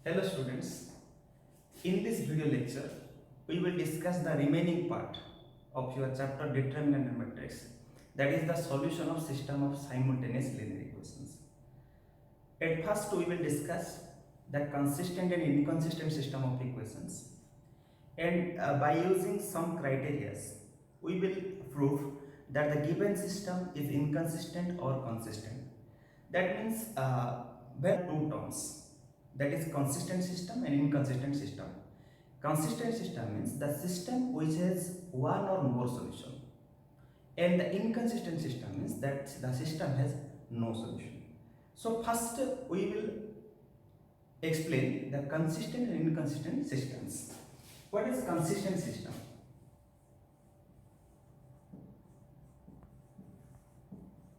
Hello students, in this video lecture we will discuss the remaining part of your chapter determinant and matrix, that is the solution of system of simultaneous linear equations. At first we will discuss the consistent and inconsistent system of equations, and by using some criteria we will prove that the given system is inconsistent or consistent. That means there are two terms, that is consistent system and inconsistent system. Consistent system means the system which has one or more solution, and the inconsistent system means that the system has no solution. So first we will explain the consistent and inconsistent systems. What is consistent system?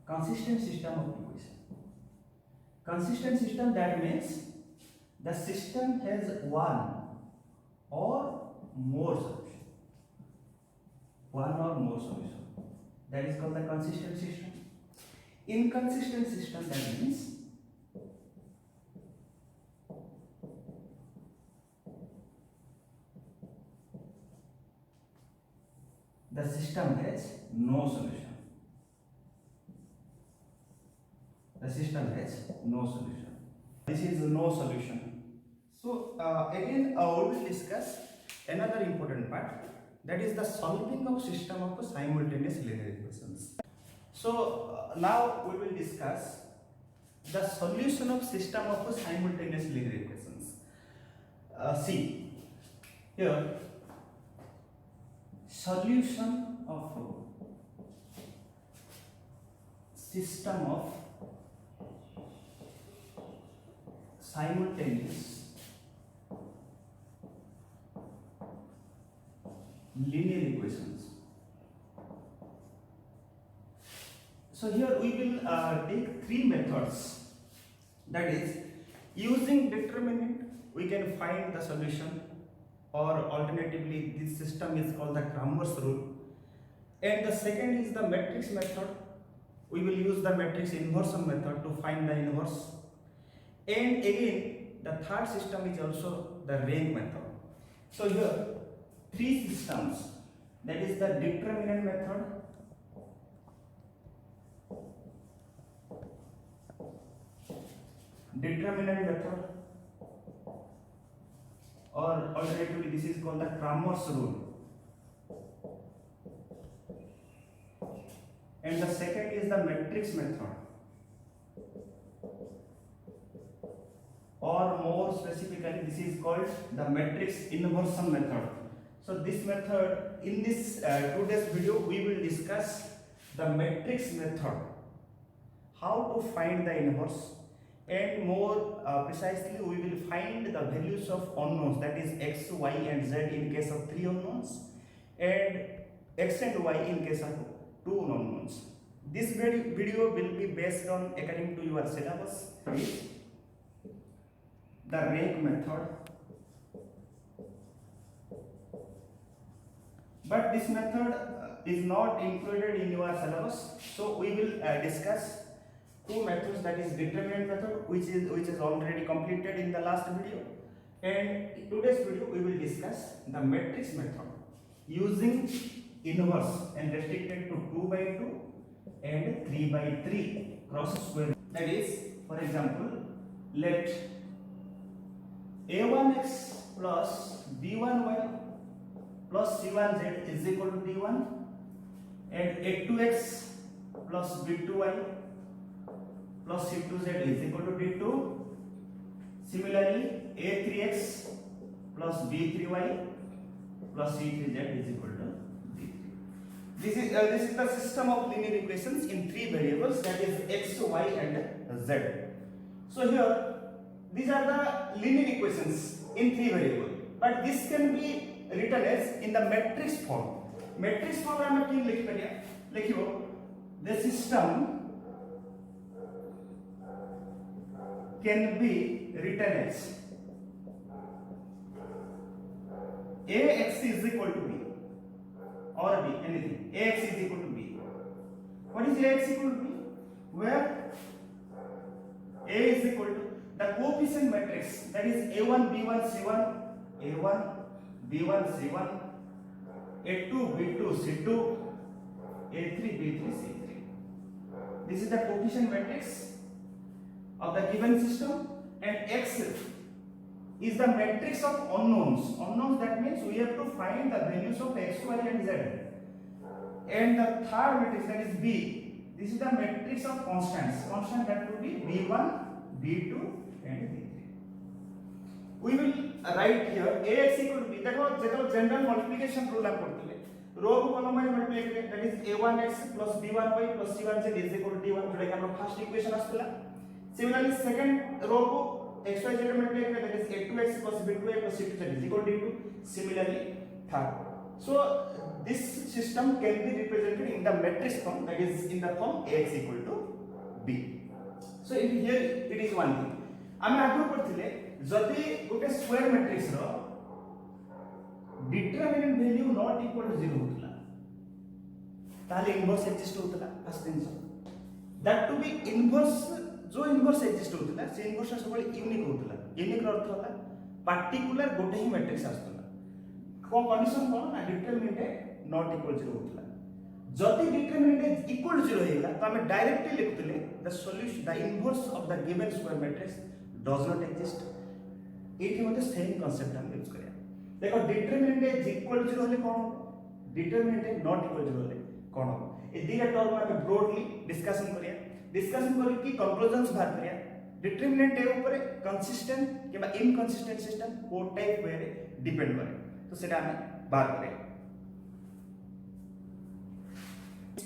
Consistent system of equation. Consistent system, that means the system has one or more solution. One or more solution. That is called the consistent system. Inconsistent system, that means the system has no solution. The system has no solution. This is no solution. So again we will discuss another important part, that is the solving of system of simultaneous linear equations. So now we will discuss the solution of system of simultaneous linear equations. See here, solution of system of simultaneous linear equations. So here we will take three methods. That is, using determinant we can find the solution, or alternatively this system is called the Cramer's rule. And the second is the matrix method. We will use the matrix inversion method to find the inverse. And again the third system is also the rank method. So here three systems, that is the determinant method, or alternatively this is called the Cramer's rule, and the second is the matrix method, or more specifically this is called the matrix inversion method. So this method, in this today's video we will discuss the matrix method, how to find the inverse, and more precisely we will find the values of unknowns, that is x, y and z in case of three unknowns, and x and y in case of two unknowns. This video will be based on, according to your syllabus, is the rank method. But this method is not included in your syllabus, so we will discuss two methods, that is determinant method, which is already completed in the last video, and in today's video we will discuss the matrix method using inverse and restricted to 2 by 2 and 3 by 3 cross square. That is, for example, let a1x plus b1y plus c1z is equal to b1, and a2x plus b2y plus c2z is equal to b2. Similarly, a3x plus b3y plus c3z is equal to b3. This is the system of linear equations in three variables, that is x, y and z. So here these are the linear equations in three variables, but this can be written as in the matrix form. Matrix form में हम क्या लिख पाएंगे? लिखियो, the system can be written as ax is equal to b, or b, anything. Ax is equal to b. What is ax equal to b? Where a is equal to the coefficient matrix, that is A1 B1 C1, A1 B1 C1, A2 B2 C2, A3 B3 C3. This is the coefficient matrix of the given system, and X is the matrix of unknowns. Unknowns, that means we have to find the values of X, Y and Z. And the third matrix, that is B, this is the matrix of constants. Constant, that would be B1, B2 and B3. We will write here Ax equal to B. देखो general multiplication rule आप पढ़ते हैं, रो को column wise multiply करें, that is a1x plus b1y plus c1z is equal to d1, जोड़ा कि हमारा first equation आस्तेला. Similarly second रो को xyz मल्टीप्लाई करें, that is a2x plus b2y plus c2z is equal to d2. Similarly third. So this system can be represented in the matrix form, that is in the form Ax equal to B. So in here it is one thing. आमे आगु पढ़थिले जदि गोटे square matrix row determinant value not equal to 0 होतला ताले inverse exist होतला first thing, that to be inverse, जो inverse exist होतला से इनवर्स सबले यूनिक होतला. यूनिक रो अर्थ होला पर्टिकुलर गोटे ही मैट्रिक्स आस्तला. को कंडीशन कोन ना डिटरमिनेंट नॉट इक्वल 0 होतला. जदि डिटरमिनेंट इक्वल टू 0 हेला तो हमें डायरेक्टली लिखतले the solution, the inverse of the given square matrix does not exist. एठी मते सेम कांसेप्ट हम यूज करिया. देखो डिटरमिनेंट इक्वल टू 0 होले कोन हो, डिटरमिनेंट नॉट इक्वल टू 0 होले कोन हो. ए दिगा टर्म में ब्रॉडली डिस्कशन करिया. डिस्कशन करी की कंक्लूजन्स बाहर करिया. डिटरमिनेंट ए ऊपर कंसिस्टेंट केबा इनकंसिस्टेंट सिस्टम को टाइप वे रे डिपेंड करे, तो सेटा हमें बात करिया.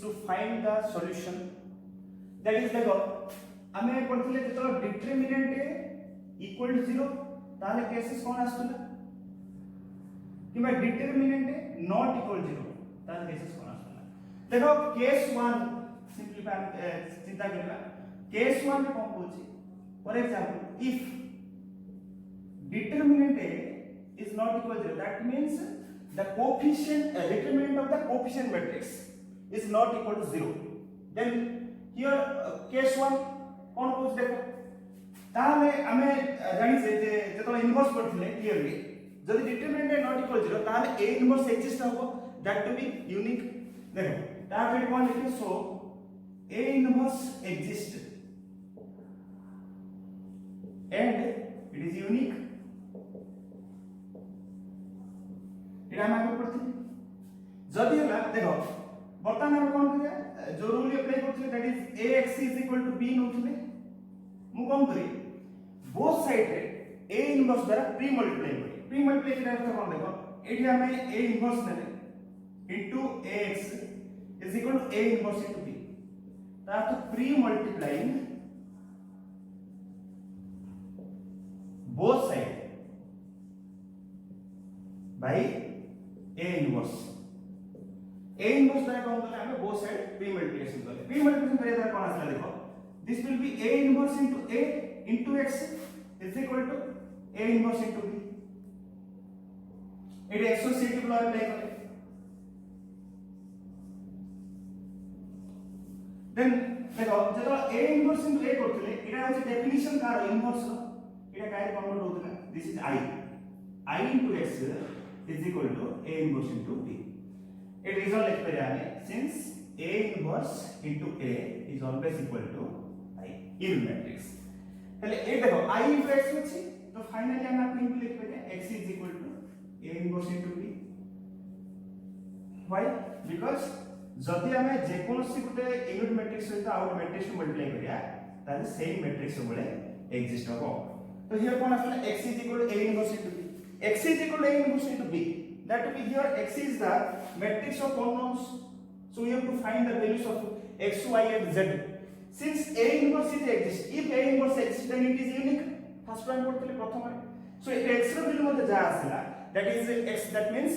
To find the solution, that is देखो हमें पढ़थिले जेतो डिटरमिनेंट इक्वल टू 0 ताले केसेस कोन आस्तला किबा डिटरमिनेंट नॉट इक्वल 0 ताले केसेस कोन आस्तला. देखो केस 1 सिंपलीफाई चिंता करला. केस 1 में कोन होची, for example if determinant is not equal to 0, that means the coefficient determinant of the coefficient matrix is not equal to 0. Then here case 1 कोन पूछ देखो ताले हमें जानि से जेतो इनवर्स पढ़थिले क्लियरली जदि डिटरमिनेंट नॉट इक्वल 0 ताले a इनवर्स एक्जिस्ट होबो, दैट टू बी यूनिक. देखो तार कोन लिखे, सो a inverse exist and it is unique. एटा हम आगे पढ़थिले जदि होला देखो बर्तमान हम कोन करिया, जो रूल अप्लाई करथिले that is ax is equal to b नउथिले. मु कोन करी बोथ साइड रे a इनवर्स द्वारा प्री मल्टीप्लाई करी. प्री मल्टीप्लाई के अर्थ कोन देखो, एठी हमें a इनवर्स नेले into ax is equal to a inverse into b. ता तो pre multiplying both side by a inverse. a inverse द्वारा कौन करले हमें both side प्री मल्टीप्लिकेशन करले. प्री मल्टीप्लिकेशन करे द्वारा कौन आसला देखो, this will be a inverse into a into x is equal to a inverse into b. At associative law apply करले. देन देखो जेतो a inverse into a करथिले एटा होची डेफिनेशन कार इनवर्स रो एटा काय कन्वर्ट होतला, this is I into x is equal to a inverse into b. A result लिख पे जाने, since a inverse into a is always equal to I in matrix. पहले a देखो I into x होची, तो finally हम आप into लिख पे जाए x is equal to a inverse into b. Why? Because जदि हमें जे कोनोसी गुटे यूनिट मैट्रिक्स सहित आउट मैट्रिक्स मल्टीप्लाई करिया ताले सेम मैट्रिक्स सबले एग्जिस्ट होबो. तो हियर कोन आसला x is equal to a inverse into b. X is equal to a inverse into b. That will be here x is the matrix of unknowns. So we have to find the values of x, y and z. Since a inverse is exists, if a inverse exists, then it is unique. First one पढ़ते प्रथम रे. So if x row value मते जा आसला, that is x, that means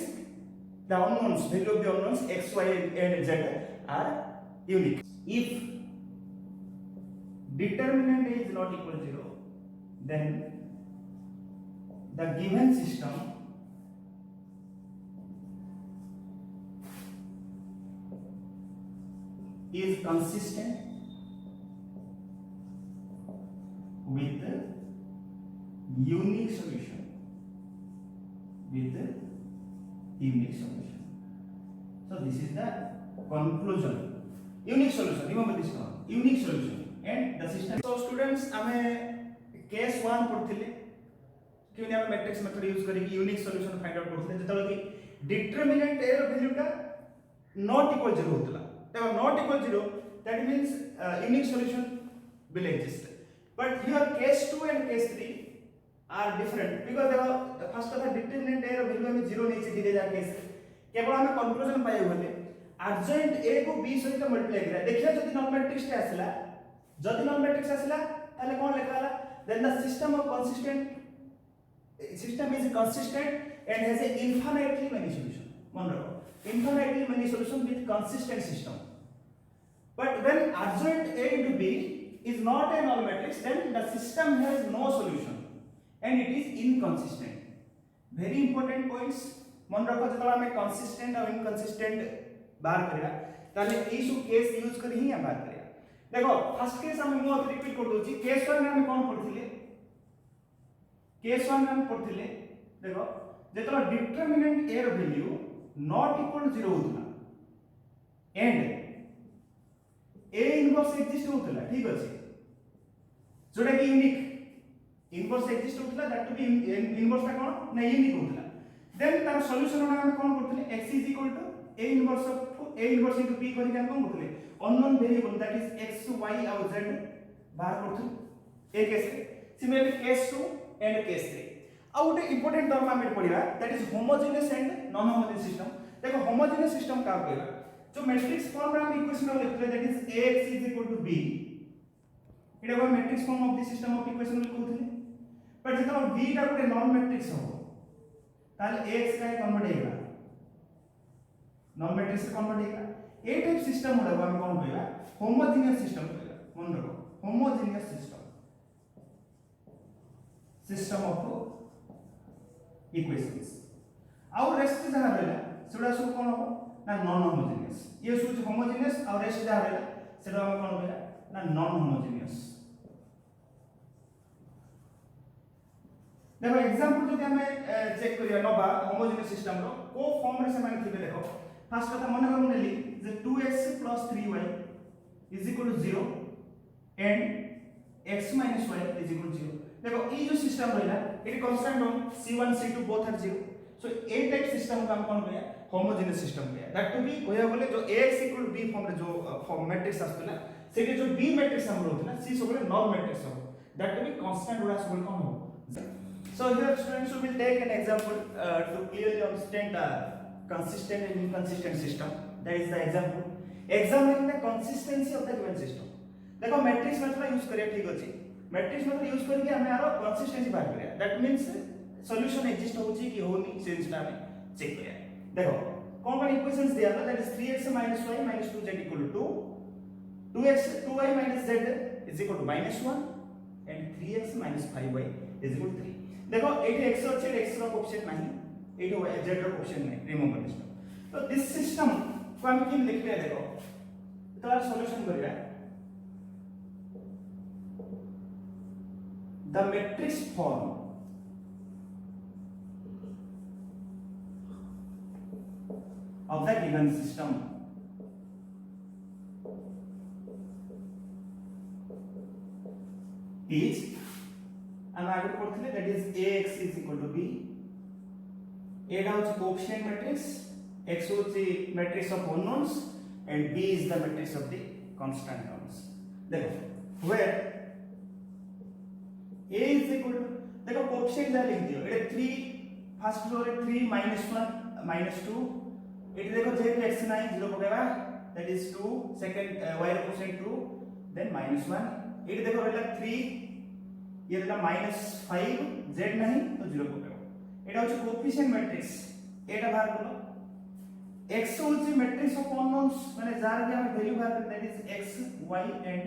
the unknowns, value of the unknowns x, y and z are unique. If determinant is not equal to 0, then the given system is consistent with unique solution with unique solution. So this is the conclusion. Unique solution, remember this one, unique solution and the system. So students आमे case 1 पढ़थिले कि हम matrix method use करके unique solution find out करथिले जतलो कि determinant A रो value का not equal 0 होतला देखो not equal 0 that means unique solution will exist, but here case 2 and case 3 are different because देखो फर्स्ट कथा डिटरमिनेंट ए रो वैल्यू हमें 0 नहीं दिले जा केस केवल हमें कंक्लूजन पाए बोले अर्जेंट ए को b सहित मल्टीप्लाई करा देखियो जदि नॉन मैट्रिक्स टे आसला जदि नॉन मैट्रिक्स आसला ताले कोन लिखाला then the system of consistent system is consistent and has a infinitely many solution. One rako infinitely many solution with consistent system. But when adjoint A into B is not a null matrix, then the system has no solution and it is inconsistent. Very important points. मन रखो जब हमें consistent और inconsistent बार करेगा ताले issue case use कर ही हम बात करेगा देखो फर्स्ट केस हम मो रिपीट कर दोची केस 1 में हम कोन पढ़थिले केस 1 में हम पढ़थिले देखो जेतला डिटरमिनेंट ए रो वैल्यू नॉट इक्वल 0 होतला एंड ए इनवर्स एक्जिस्ट होतला ठीक अछि जोटा कि यूनिक इनवर्स एक्जिस्ट होतला दैट टू बी इनवर्स का कोन ना यूनिक होतला देन तार सॉल्यूशन हम कोन करथिले x is equal to a inverse of a inverse into b करि हम कोन करथिले unknown variable that is x y और z बाहर करथिले ए case similarly case 2 and case 3 आ उटे इंपोर्टेंट टर्म हम पढिबा that is homogeneous and non homogeneous system देखो होमोजेनियस सिस्टम का कहबा जो मैट्रिक्स फॉर्म में हम इक्वेशन लिखले that is ax is equal to b इटा को matrix form of the system of equation लिखुथिले बट जेतला b टा गोटे नॉन मैट्रिक्स हो ताले ax का कन्वर्ट हेगा नॉन मैट्रिक्स से कन्वर्ट हेगा ए टाइप सिस्टम होडा हम कोन कहबा होमोजेनियस सिस्टम कहबा मन रखो होमोजेनियस सिस्टम ऑफ इक्वेशंस और रेस्ट जहां रहला सेडा सब कोन हो ना नॉन होमोजेनियस ये सब होमोजेनियस और रेस्ट जहां रहला सेडा हम कोन कहला ना नॉन होमोजेनियस देखो एग्जांपल जदि हमें चेक करिया नबा होमोजेनियस सिस्टम रो को फॉर्म रे से माने थिबे देखो फर्स्ट कथा मन कर नेली जे 2x 3y is equal to 0 and x y is equal to 0 देखो ये जो सिस्टम रहला it constant on c1 c2 both are 0 so ए टाइप सिस्टम का हम कोन कहया होमोजेनियस सिस्टम कहया दैट टू बी कहया बोले जो ax इक्वल b फॉर्म रे जो फॉर्म मैट्रिक्स आस्तला सेके जो b मैट्रिक्स हम रहतला c सबले नॉन मैट्रिक्स हो दैट टू बी कांस्टेंट गुडा सबले कोन हो so here students will take an example to clearly understand the consistent and inconsistent system that is the example examining the consistency of the given system देखो matrix method use करिया ठीक अछि matrix method use करके हमें आरो consistency बात करिया that means solution exist होची कि होनी सेंस हमें चेक करिया देखो कोन कोन इक्वेशंस दिया था that is 3x - y - 2z = 2 2x 2y - z is equal to -1 and 3x - 5y is equal to 3 देखो एठी x अच्छे x का कोएफिशिएंट नहीं एठी y z का कोएफिशिएंट नहीं रिमूव कर दिस तो दिस सिस्टम को हम किन लिखते हैं देखो तो सॉल्यूशन करिया the matrix form of the given system is हम आगे पढ़थिले that is ax is equal to b a दा होची कोएफिशिएंट मैट्रिक्स x होची matrix of unknowns and b is the matrix of the constant terms देखो where a is equal to देखो coefficient जा लिख दियो एटा 3 फर्स्ट रो रे 3 -1 -2 एटा देखो जे x 9 0 पकेबा that is 2 second y row coefficient 2 then -1 एटा देखो रहला 3 ये रहला -5 z नहीं तो 0 पकेबा एटा होची कोएफिशिएंट मैट्रिक्स एटा बाहर करो x होची मैट्रिक्स ऑफ अननोन्स माने जार के हम वैल्यू बाहर कर that is x y and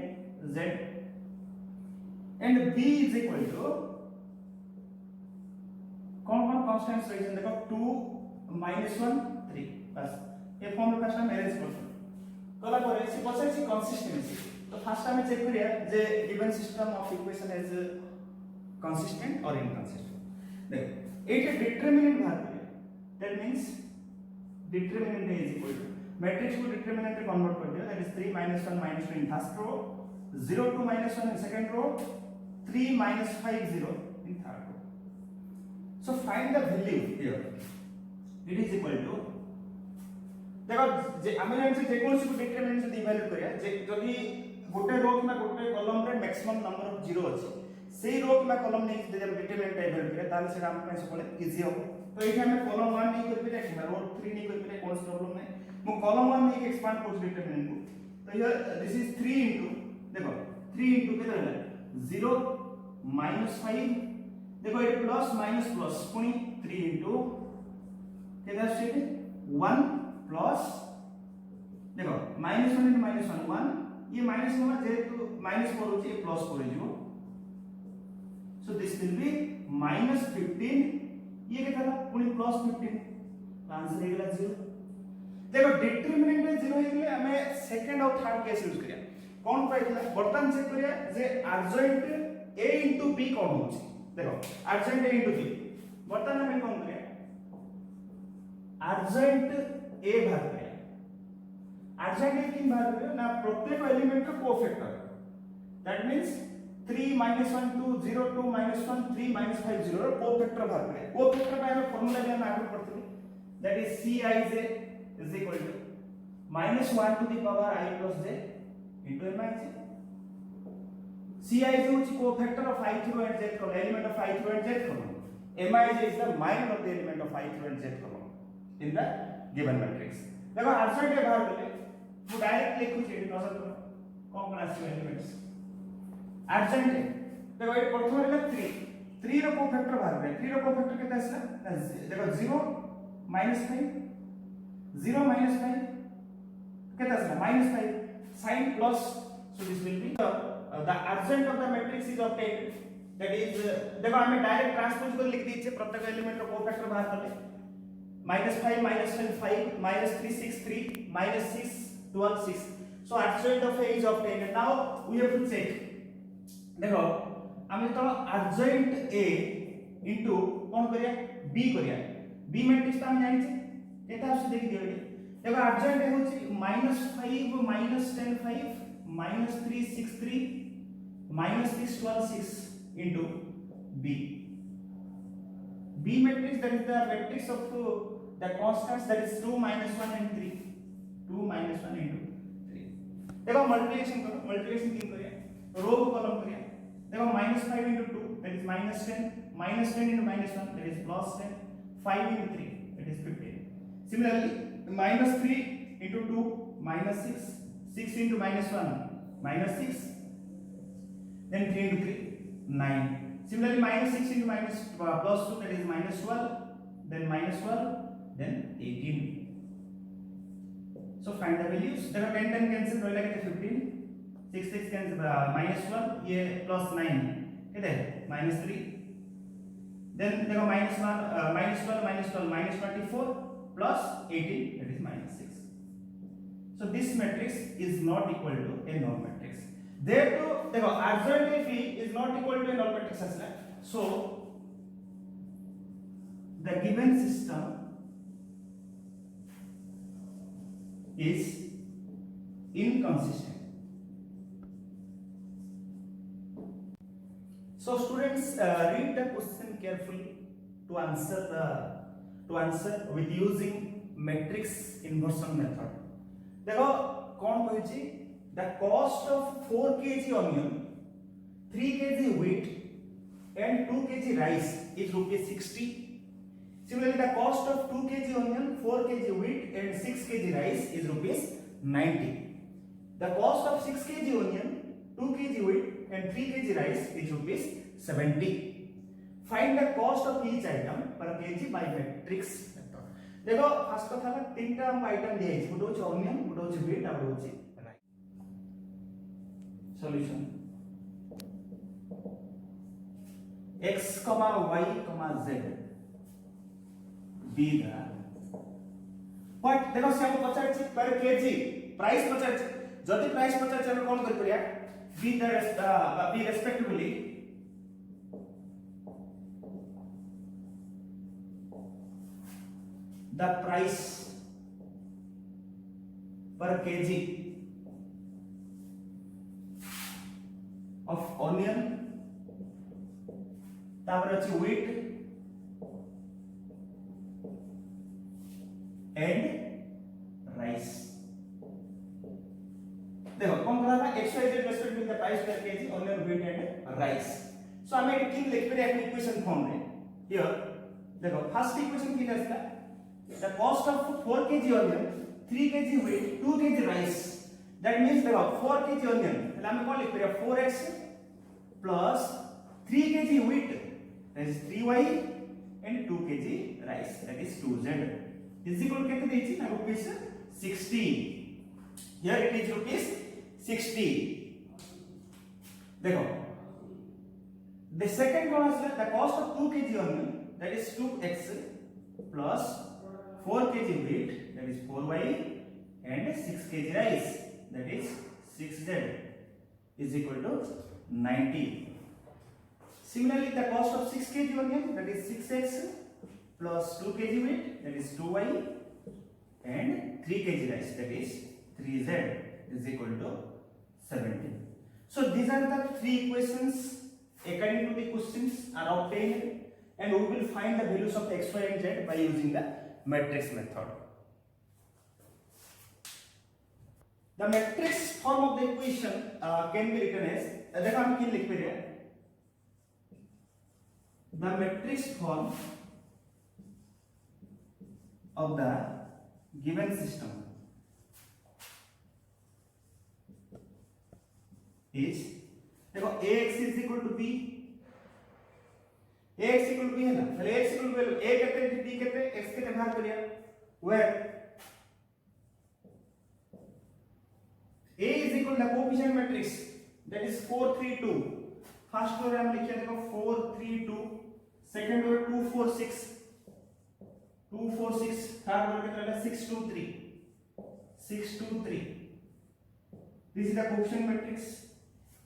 z and b is equal to कौन कांस्टेंट्स रही देखो 2 -1 3 बस ये फॉर्म में फर्स्ट हम अरेंज करतो कला करे से पछे कंसिस्टेंसी तो फर्स्ट हम चेक करिया जे given system of equation has consistent or inconsistent. देखो एट डिटरमिनेंट बाहर करिया, that means determinant is equal to matrix को determinant में convert कर दिया, that is 3 minus 1 minus 2 in first row, 0 2 minus 1 in second row, 3 minus 5 0 in third row. So find the value here. It is equal to देखो जे आमे जानि जे कोनसी को determinant से इवैल्यूएट करिया जे जदी गोटे रो कि गोटे कॉलम रे मैक्सिमम नंबर ऑफ जीरो अछि सेही रो कि कॉलम नै जे हम डिटरमिनेंट इवैल्यूएट करिया ताले सेटा हम पे सबले इजी हो तो एठी हमें कॉलम 1 नै कर पिले कि रो 3 नै कर पिले कोन प्रॉब्लम नै मु कॉलम 1 नै एक्सपांड कर डिटरमिनेंट को तो हियर दिस इज 3 इनटू देखो 3 इनटू केते होला 0 minus 5 देखो ये प्लस माइनस प्लस पुनी 3 इनटू केते आछे 1 प्लस देखो -1 into -1 1 ये माइनस होगा जेतु माइनस 4 होची प्लस 4 हो सो दिस विल बी -15 ये केता था पुनी प्लस 15 आंसर हे गेला 0 देखो डिटरमिनेंट में 0 हे गेले हमें सेकंड और थर्ड केस यूज करिया कोन पाइला बर्तन चेक करिया जे अर्जेंट a into b कोन होची देखो अर्जेंट a into b बर्तन हमें कोन करिया अर्जेंट a भाग करिया अर्जेंट a किन भाग करिया ना प्रत्येक एलिमेंट का cofactor that means 3 -1 2 0 2 -1 3 -5 0 row cofactor भाग करिया कोफैक्टर का हमें फार्मूला जे हम आगे पढ़ते that is Cij is equal to -1 to the power I plus j into Mij Cij is coefactor of ith row and jth column element of ith row and jth column Mij is the minor of the element of ith row and jth column in the given matrix देखो urgent के बाहर बोले वो direct लिखू छी नजर करो कौन कौन आसी एलिमेंट्स अर्जेंट देखो ये प्रथम रहला 3 रो कोफैक्टर बाहर गए 3 रो कोफैक्टर केते आसला देखो 0 -5 0 -5 केते आसला -5 sin plus so this will be the adjacent of the matrix is obtained that is देखो हमें डायरेक्ट ट्रांसपोज कर लिख दीजिए प्रत्येक एलिमेंट रो कोफैक्टर बाहर करले -5 -5 -3 6 3 -6 12 6 so adjacent of a is obtained now we have to check देखो हमें तो adjacent a into कौन करिया b करिया b मैट्रिक्स तो हम जानि छे केता से देखि दियो देखो adjacent a होची -5 -10 5 -3 6 3 -6 12 6 into b b matrix that is the matrix of the constants that is 2 -1 and 3 2 -1 into 3 देखो मल्टीप्लिकेशन करो मल्टीप्लिकेशन तीन करिया रो को कॉलम करिया देखो -5 into 2 that is -10 -10 into -1 that is +10 5 into 3 that is 15 similarly -3 into 2 -6 6 into -1 -6 then 3 into 3 9 similarly -6 into +2 that is -12 then -12 then 18 so find the values देखो 10 10 cancel होइला केते 15 6 6 cancel -1 ये +9 केते -3 then देखो -1 -12 -24 plus 18 that is -6 so this matrix is not equal to a null matrix there to देखो adjoint f is not equal to a null matrix asla so the given system is inconsistent. So students read the question carefully to answer with using matrix inversion method. देखो कौन कहछि the cost of 4 kg onion 3 kg wheat and 2 kg rice is ₹60. Similarly, the cost of 2 kg onion, 4 kg wheat and 6 kg rice is ₹90. The cost of 6 kg onion, 2 kg wheat and 3 kg rice is ₹70. Find the cost of each item per kg by matrix method. देखो first कथा है तीनटा हम item दिए छै गोटे होछि onion गोटे होछि wheat आ गोटे होछि rice solution x, y, z be the but देखो से हम पचार छी पर केजी प्राइस पचार छी जदी प्राइस पचार छी हम कोन कर परिया be the be respectively the price per kg of onion तापर अछि wheat and rice देखो कौन करा था xyz respect with the price per kg onion wheat and rice so हमें किन लिख पे एक इक्वेशन फॉर्म में हियर देखो फर्स्ट इक्वेशन किन आसला the cost of 4 kg onion 3 kg wheat 2 kg rice that means देखो 4 kg onion એટલે हमें कौन लिख पे 4x plus 3 kg wheat that is 3y and 2 kg rice that is 2z is equal to कितने देछि ना rupees 60 here it is rupees 60 देखो the second one is the cost of 2 kg onion that is 2x plus 4 kg wheat that is 4y and 6 kg rice that is 6z is equal to 90 similarly the cost of 6 kg onion that is 6x plus 2 kg wheat that is 2y and 3 kg rice that is 3z is equal to 70 so these are the three equations according to the questions are obtained and we will find the values of x y and z by using the matrix method the matrix form of the equation can be written as देखो हम क्या लिख पे रहे the matrix form of the given system is देखो ax is equal to b ax equal to b है ना पहले ax equal to a कहते हैं b कहते हैं x कहते हैं बाहर करिए where a is equal to the coefficient matrix that is 4 3 2 first row हम लिखिए देखो 4 3 2 सेकंड रो 2 4 6 थर्ड रो कितना है 6 2 3 this is the coefficient matrix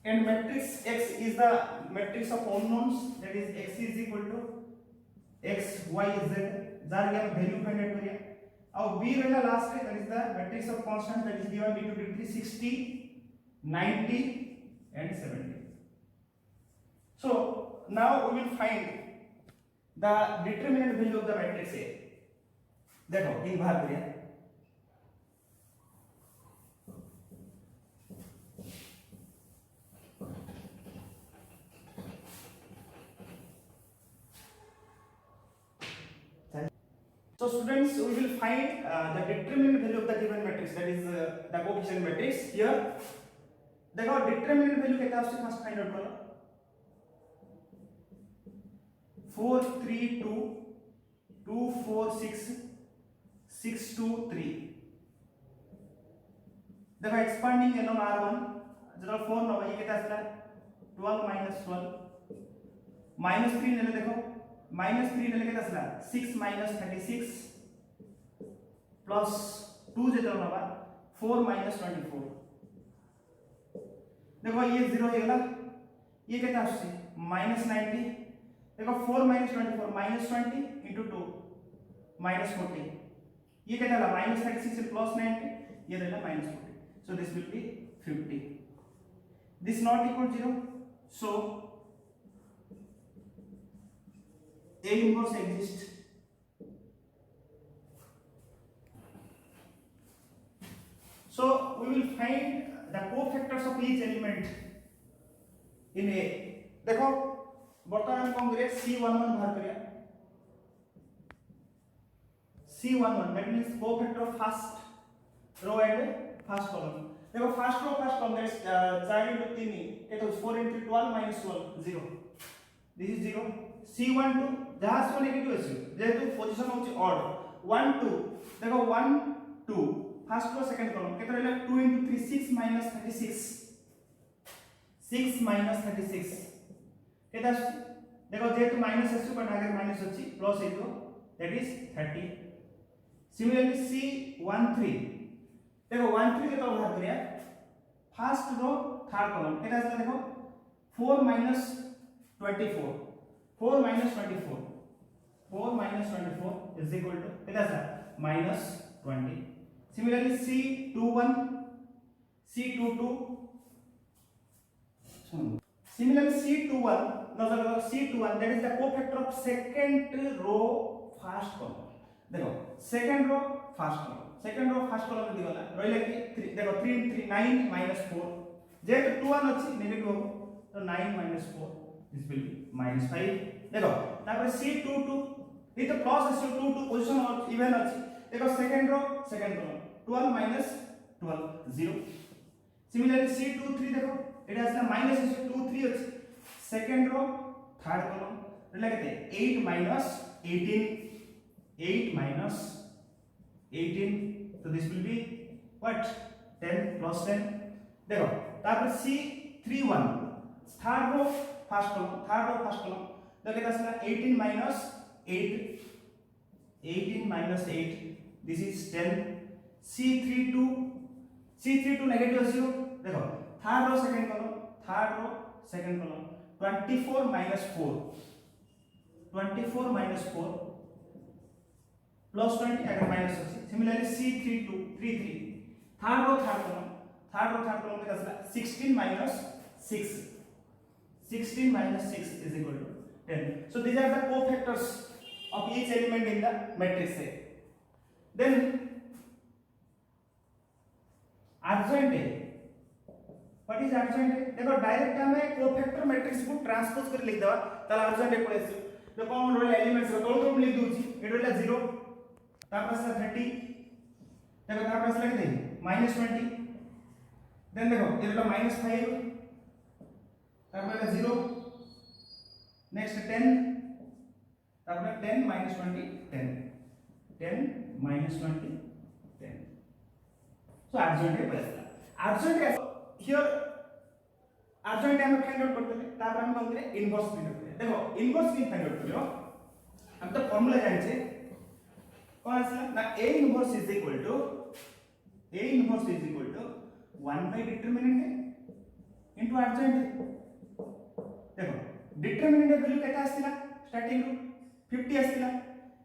and matrix x is the matrix of unknowns that is x is equal to x y z jar के value find out करिए और b रहला last में that is the matrix of constant that is given d2 d3 60 90 and 70 so now we will find the determinant value of the matrix A देखो एक बार करिए so students we will find the determinant value of the given matrix that is the coefficient matrix here देखो determinant value कितना उससे first find out करो 4 3 2 2 4 6 6 2 3 देखो expanding एनोन r1 जरा 4 no ये कितना आसला 12 -12 -3 ले देखो -3 ले कितना आसला 6 -36 प्लस 2 जेतो नबा 4 -24 देखो ये 0 हो गला ये कितना आछे -90 देखो 4 -24 -20 into 2 -40 ये कितना ला -36 से +90 ये रहला -40 so this will be 50 this not equal to 0 so a inverse exists so we will find the cofactors of each element in a देखो वर्तमान कौन करे C11 बाहर करिए C11 that means cofactor of first row and first column देखो first row first column that is 4 into 3 ये तो 4 into 12 minus 12 0 this is 0 C12 जहां से नेगेटिव है जेहेतु पोजीशन होची ऑड 1 2 देखो 1 2 फर्स्ट रो सेकंड कॉलम केतना रहला 2 into 3 6 minus 36 6 minus 36 केता देखो जेहेतु माइनस है पर आगे माइनस अछि प्लस है तो दैट इज 30 सिमिलरली C13 देखो 13 के तो बाहर करिया फर्स्ट रो थर्ड कॉलम केता है देखो 4 minus 24 4 minus 24 4 minus minus 24 is equal to कितना था minus 20. Similarly C21 C22 similarly C21 now C21 that is the cofactor of second row first column. देखो second row first column दी वाला रोइला कि देखो 3 3 9 minus 4 जेहेतु 2 1 अछि नेगेटिव हो तो 9 minus 4 this will be minus 5. देखो तापर C22 ये तो प्लस अछि 2 2 पोजीशन इवन अछि देखो second row second column 12 minus 12 0. Similarly C23 देखो एटा असला माइनस अछि 2 3 अछि सेकंड रो थर्ड कॉलम रोइला केते 8 minus 18 so this will be what 10 plus 10 देखो तापर C31 third row first column देखो केते असला 18 minus 8 this is 10. C32 negative 0 देखो third row second column 24 minus 4 plus 20 अगर माइनस अछि. Similarly C33 third row third column में कसला 16 minus 6 is equal to 10. So these are the cofactors of each element in the matrix A. Then adjoint A. What is adjoint A? देखो direct हमें cofactor matrix को transpose कर लिख देबा ताला adjoint A पड़े जो कौन रोल एलिमेंट्स को तोल लिख दूची एट रोल 0 तापर से 30 देखो तापर से लिख दे -20 देन देखो ये रोल -5 तापर 0 नेक्स्ट 10 तापर 10 -20 10 -20 10. So adjoint A पड़ेगा adjoint A here adjoint हम फाइंड आउट करते हैं तापर हम कौन करे इनवर्स फाइंड आउट करें. देखो इनवर्स की फाइंड आउट करियो हम तो फार्मूला जान छे कौन आसला ना A inverse is equal to 1 by determinant into adjoint A. देखो डिटरमिनेंट वैल्यू केटा आस्तिला स्टार्टिंग रू 50 आस्तिला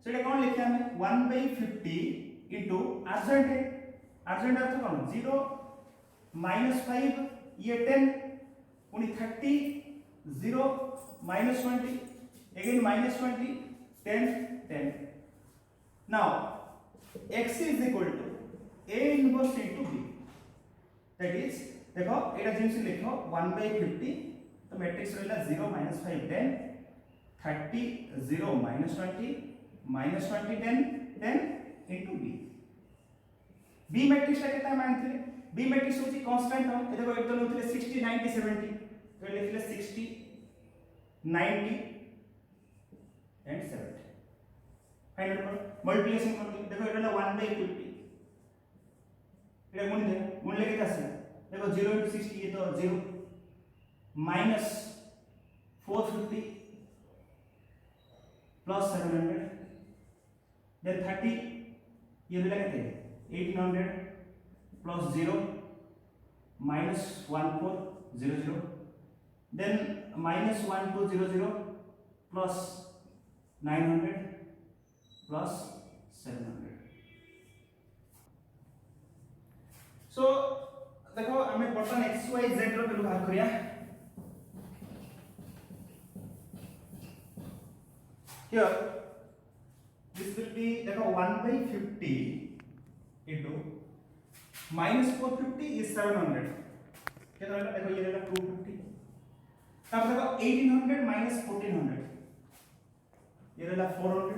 सेटा कोन लिखिया हमें 1 by 50 into adjoint A. adjoint अर्थ कोन 0 -5 ये 10 उनी 30 0 -20 again -20 10. Now x is equal to a inverse into b. That is देखो एटा जिंस लिखो 1 by 50 तो मैट्रिक्स रहला 0 -5 10 30 0 -20 -20 10 into b. b मैट्रिक्स टा केता मानथिले b मैट्रिक्स होची कांस्टेंट हम ए देखो एक तो नउथिले 60 90 70 तो लिखले 60 90 and 70 फाइनल पर मल्टीप्लिकेशन कर देखो एटा 1 by 50 एटा गुण लेके आसे देखो 0 into 60 ये तो 0 minus 450 plus 700 then 30 ये भी लगाते हैं 1800 plus 0 minus 1400 then minus 1200 plus 900 plus 700. So देखो हमें बटन x y z रो वैल्यू बाहर करिया here this will be देखो 1 by 50 into minus 450 is 700 क्या रहेगा देखो ये रहेगा 250 तब देखो 1800 minus 1400 ये रहेगा 400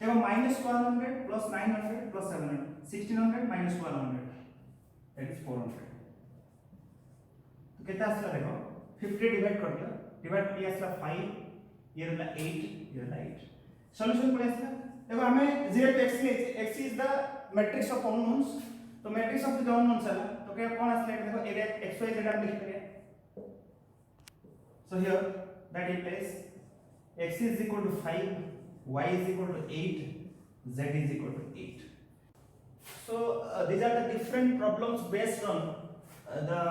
देखो minus 1200 plus 900 plus 700 1600 minus 1200 that is 400 तो कितना आसला देखो 50 डिवाइड कर दिया डिवाइड किया आसला 5 ये रहला 8 ये रहला 8 सॉल्यूशन पड़े आसला देखो हमें 0 to x is the matrix of unknowns तो matrix of the unknowns है तो क्या कौन आसला देखो एरिया x y z हम लिख करिए so here that implies x is equal to 5 y is equal to 8 z is equal to 8. So these are the different problems based on the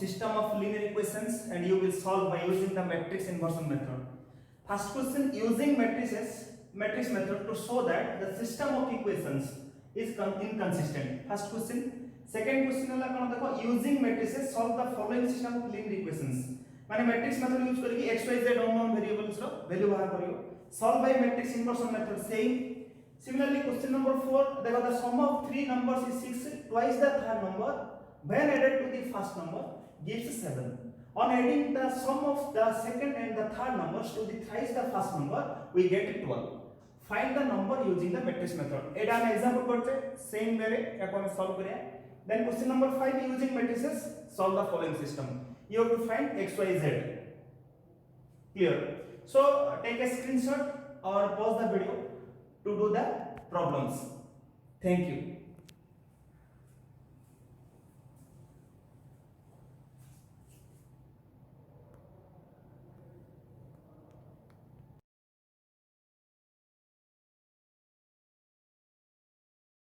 system of linear equations and you will solve by using the matrix inversion method. First question, using matrices matrix method to show that the system of equations is inconsistent. First question. Second question हला कोन देखो using matrices solve the following system of linear equations. माने matrix method use करके x y z unknown variables रो value बाहर करियो. Solve by matrix inversion method same. Similarly question number 4 देखो the sum of three numbers is 6 twice the third number when added to the first number gives 7. On adding the sum of the second and the third numbers to the thrice the first number we get 12. Find the number using the matrix method. एटा हम example करते same way रे याको हम solve करिया. Then question number 5 using matrices solve the following system. You have to find x y z. Clear? So take a screenshot or pause the video to do the problems. Thank you.